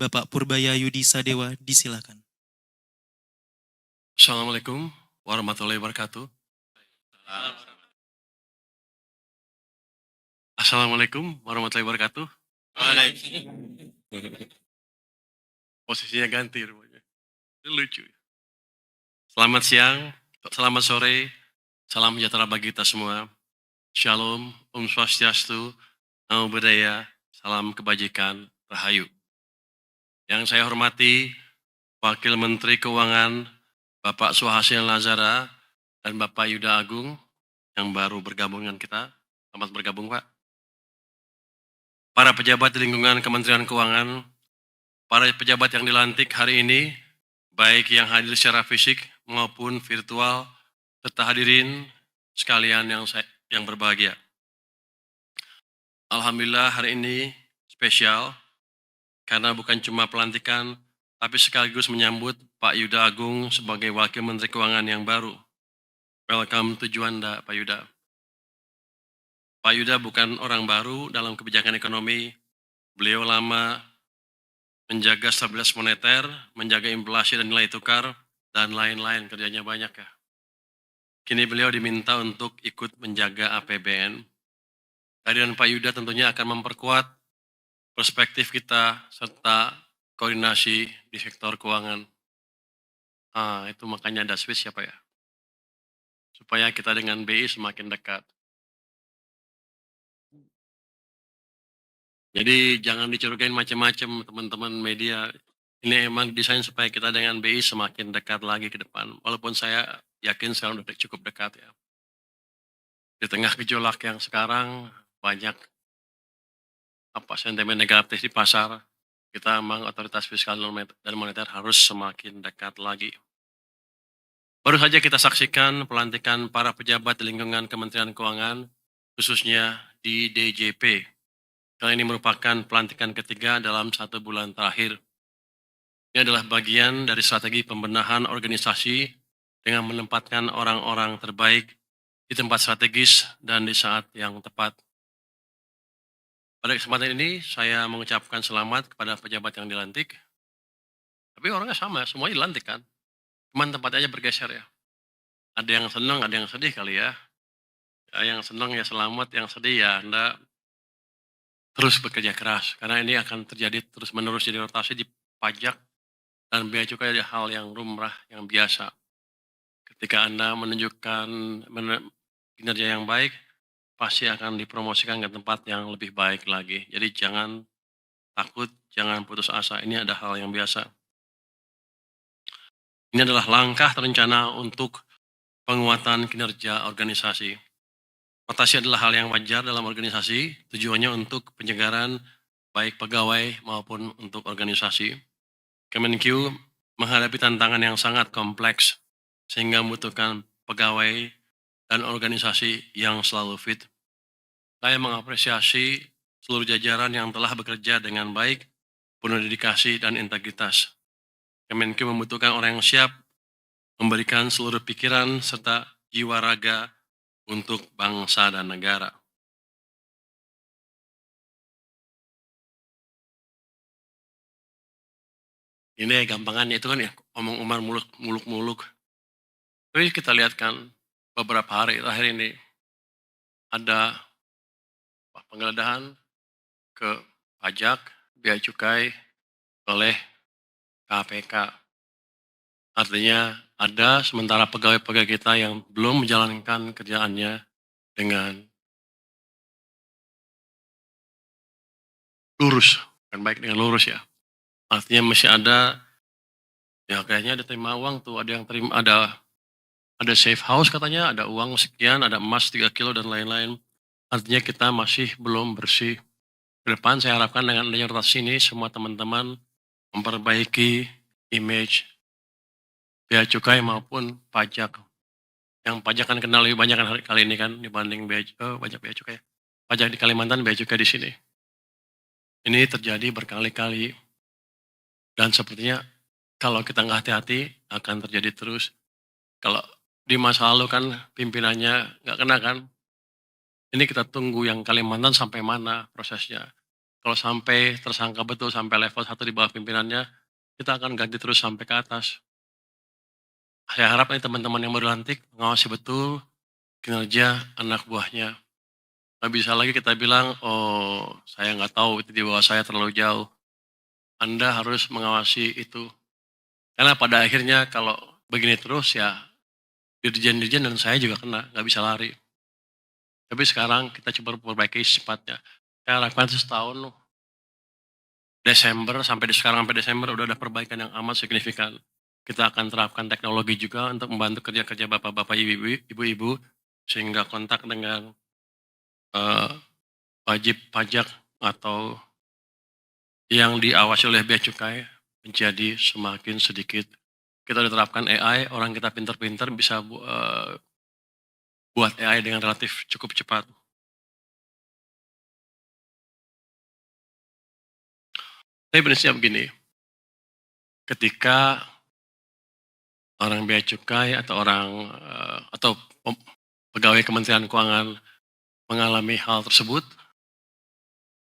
Bapak Purbaya Yudi Sadewa, disilakan. Assalamualaikum warahmatullahi wabarakatuh. Assalamualaikum warahmatullahi wabarakatuh. Posisinya ganti rupanya. Ini lucu. Selamat siang, selamat sore, salam sejahtera bagi kita semua. Shalom, Om Swastiastu, Namo Buddhaya, salam kebajikan, Rahayu. Yang saya hormati, Wakil Menteri Keuangan, Bapak Suhasil Nazara, dan Bapak Yuda Agung, yang baru bergabung dengan kita. Selamat bergabung, Pak. Para pejabat di lingkungan Kementerian Keuangan, para pejabat yang dilantik hari ini, baik yang hadir secara fisik maupun virtual, serta hadirin sekalian yang berbahagia. Alhamdulillah hari ini spesial, karena bukan cuma pelantikan, tapi sekaligus menyambut Pak Yuda Agung sebagai Wakil Menteri Keuangan yang baru. Welcome to Juanda, Pak Yuda. Pak Yuda bukan orang baru dalam kebijakan ekonomi, beliau lama menjaga stabilitas moneter, menjaga inflasi dan nilai tukar, dan lain-lain, kerjanya banyak ya. Kini beliau diminta untuk ikut menjaga APBN. Kehadiran Pak Yuda tentunya akan memperkuat perspektif kita serta koordinasi di sektor keuangan. Itu makanya ada switch ya Pak ya. Supaya kita dengan BI semakin dekat. Jadi jangan dicurigain macam-macam teman-teman media. Ini emang desain supaya kita dengan BI semakin dekat lagi ke depan. Walaupun saya yakin sekarang udah cukup dekat ya. Di tengah gejolak yang sekarang banyak sentimen negatif di pasar, kita memang otoritas fiskal dan moneter harus semakin dekat lagi. Baru saja kita saksikan pelantikan para pejabat di lingkungan Kementerian Keuangan, khususnya di DJP. Kali ini merupakan pelantikan ketiga dalam 1 bulan terakhir. Ini adalah bagian dari strategi pembenahan organisasi dengan menempatkan orang-orang terbaik di tempat strategis dan di saat yang tepat. Pada kesempatan ini saya mengucapkan selamat kepada pejabat yang dilantik. Tapi orangnya sama, semuanya dilantik kan. Cuman tempatnya aja bergeser ya. Ada yang senang, ada yang sedih kali ya. Yang senang ya selamat, yang sedih ya Anda terus bekerja keras. Karena ini akan terjadi terus menerus, jadi rotasi di pajak dan bea cukai ada hal yang lumrah, yang biasa. Ketika Anda menunjukkan kinerja yang baik, pasti akan dipromosikan ke tempat yang lebih baik lagi. Jadi jangan takut, jangan putus asa. Ini ada hal yang biasa. Ini adalah langkah terencana untuk penguatan kinerja organisasi. Rotasi adalah hal yang wajar dalam organisasi, tujuannya untuk penyegaran baik pegawai maupun untuk organisasi. Kemenq menghadapi tantangan yang sangat kompleks, sehingga membutuhkan pegawai dan organisasi yang selalu fit. Saya mengapresiasi seluruh jajaran yang telah bekerja dengan baik, penuh dedikasi dan integritas. Kemenq membutuhkan orang yang siap memberikan seluruh pikiran serta jiwa raga untuk bangsa dan negara. Ini gampangannya itu kan ya, omong-omong muluk-muluk. Tapi kita lihat kan beberapa hari terakhir ini ada penggeledahan ke pajak, bea cukai oleh KPK. Artinya ada sementara pegawai-pegawai kita yang belum menjalankan kerjaannya dengan lurus, kan baik dengan lurus ya. Artinya masih ada, ya kayaknya ada terima uang tuh, ada yang terima, ada safe house katanya, ada uang sekian, ada emas 3 kilo dan lain-lain. Artinya kita masih belum bersih. Ke depan saya harapkan dengan adanya rotasi ini semua teman-teman memperbaiki image bea cukai maupun pajak. Yang pajak kan kenal lebih banyak kan kali ini kan dibanding pajak bea cukai. Pajak di Kalimantan, bea cukai di sini. Ini terjadi berkali-kali dan sepertinya kalau kita nggak hati-hati akan terjadi terus. Kalau di masa lalu kan pimpinannya nggak kena kan. Ini kita tunggu yang Kalimantan sampai mana prosesnya. Kalau sampai tersangka betul sampai level 1 di bawah pimpinannya, kita akan ganti terus sampai ke atas. Saya harap nih teman-teman yang baru lantik mengawasi betul kinerja anak buahnya. Nggak bisa lagi kita bilang, "Oh, saya nggak tahu, itu di bawah saya terlalu jauh." Anda harus mengawasi itu. Karena pada akhirnya kalau begini terus ya dirjen-dirjen dan saya juga kena, nggak bisa lari. Tapi sekarang kita coba perbaiki secepatnya. Saya harapkan setahun Desember sampai Desember udah ada perbaikan yang amat signifikan. Kita akan terapkan teknologi juga untuk membantu kerja-kerja bapak-bapak, ibu-ibu, sehingga kontak dengan eh, wajib pajak atau yang diawasi oleh bea cukai menjadi semakin sedikit. Kita udah terapkan AI, orang kita pinter-pinter bisa buat AI dengan relatif cukup cepat. Tapi prinsipnya begini, ketika orang bea cukai atau atau pegawai Kementerian Keuangan mengalami hal tersebut,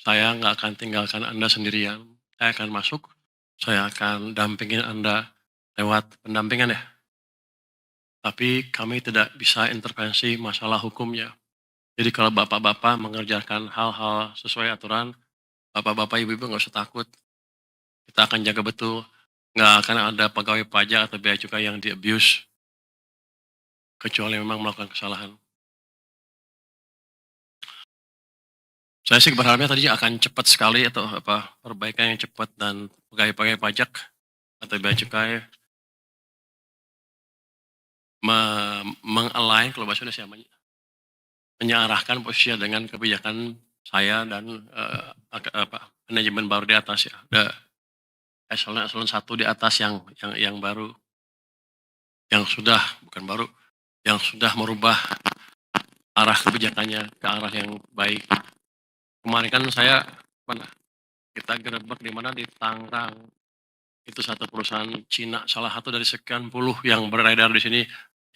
saya nggak akan tinggalkan Anda sendirian. Saya akan masuk, saya akan dampingin Anda lewat pendampingan ya. Tapi kami tidak bisa intervensi masalah hukumnya. Jadi kalau bapak-bapak mengerjakan hal-hal sesuai aturan, bapak-bapak, ibu-ibu nggak usah takut. Kita akan jaga betul. Nggak akan ada pegawai pajak atau bea cukai yang di-abuse, kecuali memang melakukan kesalahan. Saya sih berharapnya tadi akan cepat sekali atau perbaikan yang cepat dan pegawai-pegawai pajak atau bea cukai meng-align kalau bahasa Indonesia menyearahkan posisinya dengan kebijakan saya dan manajemen baru di atas ya. Eselon 1 di atas yang baru, yang sudah bukan baru, yang sudah merubah arah kebijakannya ke arah yang baik. Kemarin kan saya kita gerebek di mana di Tangerang. Itu satu perusahaan Cina, salah satu dari sekian puluh yang beredar di sini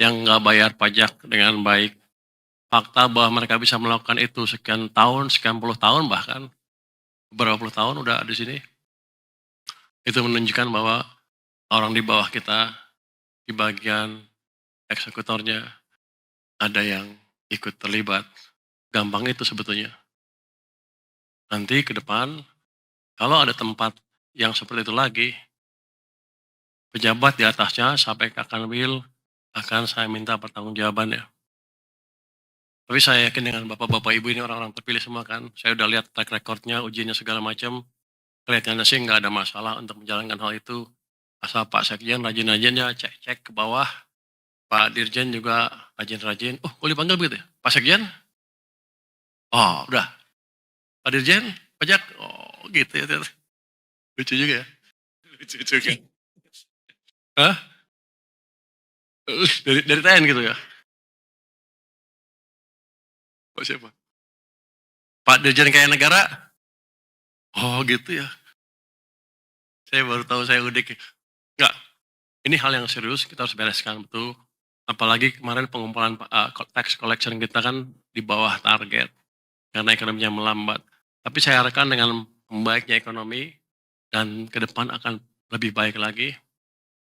yang nggak bayar pajak dengan baik. Fakta bahwa mereka bisa melakukan itu sekian tahun, sekian puluh tahun bahkan, beberapa puluh tahun udah di sini. Itu menunjukkan bahwa orang di bawah kita, di bagian eksekutornya, ada yang ikut terlibat. Gampang itu sebetulnya. Nanti ke depan, kalau ada tempat yang seperti itu lagi, pejabat di atasnya sampai ke Kanwil akan saya minta pertanggungjawabannya. Tapi saya yakin dengan bapak-bapak ibu ini orang-orang terpilih semua kan. Saya udah lihat track recordnya, ujiannya segala macam. Kelihatannya sih nggak ada masalah untuk menjalankan hal itu. Asal Pak Sekjen rajin-rajin ya cek-cek ke bawah. Pak Dirjen juga rajin-rajin. Oh, boleh dipanggil begitu ya? Pak Sekjen? Oh, udah. Pak Dirjen? Pajak? Oh, gitu ya. Lucu juga ya. Lucu juga. Hah? Dari TN gitu ya? Pak siapa? Pak Dirjen Kaya Negara? Oh, gitu ya. Saya baru tahu, saya udik. Enggak, ini hal yang serius, kita harus bereskan betul. Apalagi kemarin pengumpulan tax collection kita kan di bawah target karena ekonominya melambat. Tapi saya harapkan dengan membaiknya ekonomi dan ke depan akan lebih baik lagi,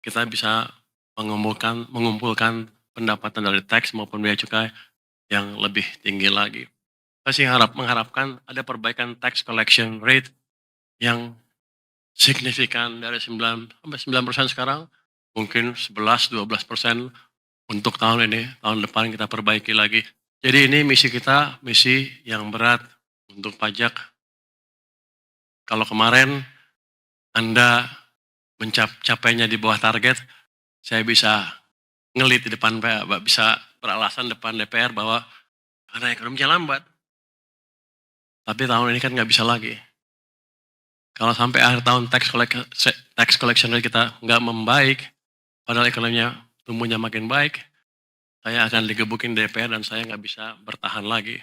kita bisa mengumpulkan pendapatan dari tax maupun biaya cukai yang lebih tinggi lagi. Saya sih mengharapkan ada perbaikan tax collection rate yang signifikan dari 9 sampai 9% sekarang, mungkin 11-12% untuk tahun ini, tahun depan kita perbaiki lagi. Jadi ini misi kita, misi yang berat untuk pajak. Kalau kemarin Anda mencapainya di bawah target, saya bisa ngelit di depan, bisa beralasan depan DPR bahwa karena ekonominya lambat. Tapi tahun ini kan nggak bisa lagi. Kalau sampai akhir tahun tax collection rate kita nggak membaik, padahal ekonominya tumbuhnya makin baik, saya akan digebukin DPR dan saya nggak bisa bertahan lagi.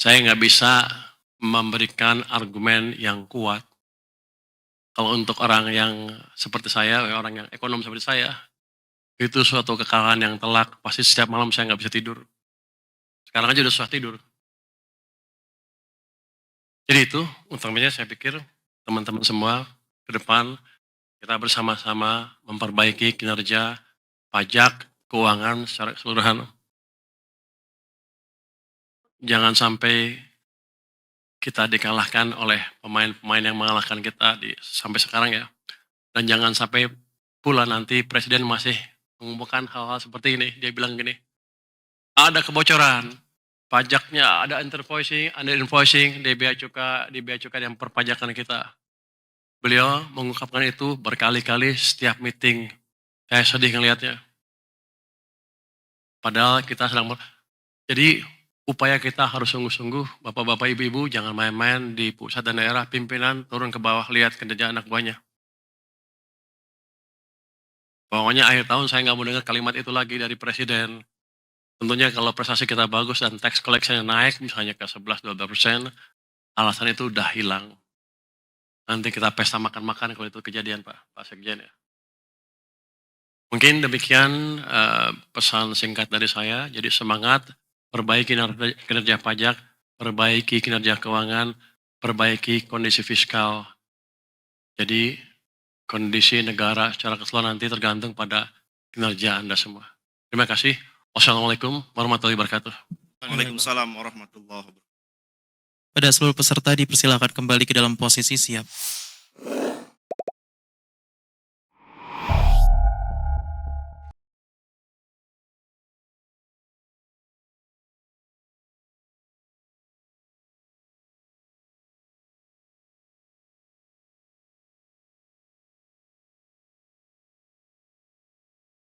Saya nggak bisa memberikan argumen yang kuat. Kalau untuk orang yang seperti saya, orang yang ekonom seperti saya, itu suatu kekalahan yang telak. Pasti setiap malam saya nggak bisa tidur. Sekarang aja udah susah tidur. Jadi itu utamanya saya pikir teman-teman semua ke depan kita bersama-sama memperbaiki kinerja pajak, keuangan secara keseluruhan. Jangan sampai kita dikalahkan oleh pemain-pemain yang mengalahkan kita sampai sekarang ya. Dan jangan sampai pula nanti presiden masih mengumumkan hal-hal seperti ini. Dia bilang gini, ada kebocoran, pajaknya ada invoicing, under invoicing di bea cukai yang perpajakan kita. Beliau mengungkapkan itu berkali-kali setiap meeting. Saya sedih ngelihatnya. Padahal kita jadi upaya kita harus sungguh-sungguh, bapak-bapak, ibu-ibu, jangan main-main di pusat dan daerah, pimpinan turun ke bawah, lihat kinerja anak buahnya. Pokoknya akhir tahun saya nggak mau dengar kalimat itu lagi dari presiden. Tentunya kalau prestasi kita bagus dan tax collection naik, misalnya ke 11-12%, alasan itu udah hilang. Nanti kita pesta makan-makan kalau itu kejadian Pak Sekjen ya. Mungkin demikian pesan singkat dari saya, jadi semangat, perbaiki kinerja pajak, perbaiki kinerja keuangan, perbaiki kondisi fiskal. Jadi kondisi negara secara keseluruhan nanti tergantung pada kinerja Anda semua. Terima kasih. Wassalamualaikum warahmatullahi wabarakatuh. Waalaikumsalam warahmatullahi wabarakatuh. Pada seluruh peserta dipersilakan kembali ke dalam posisi siap.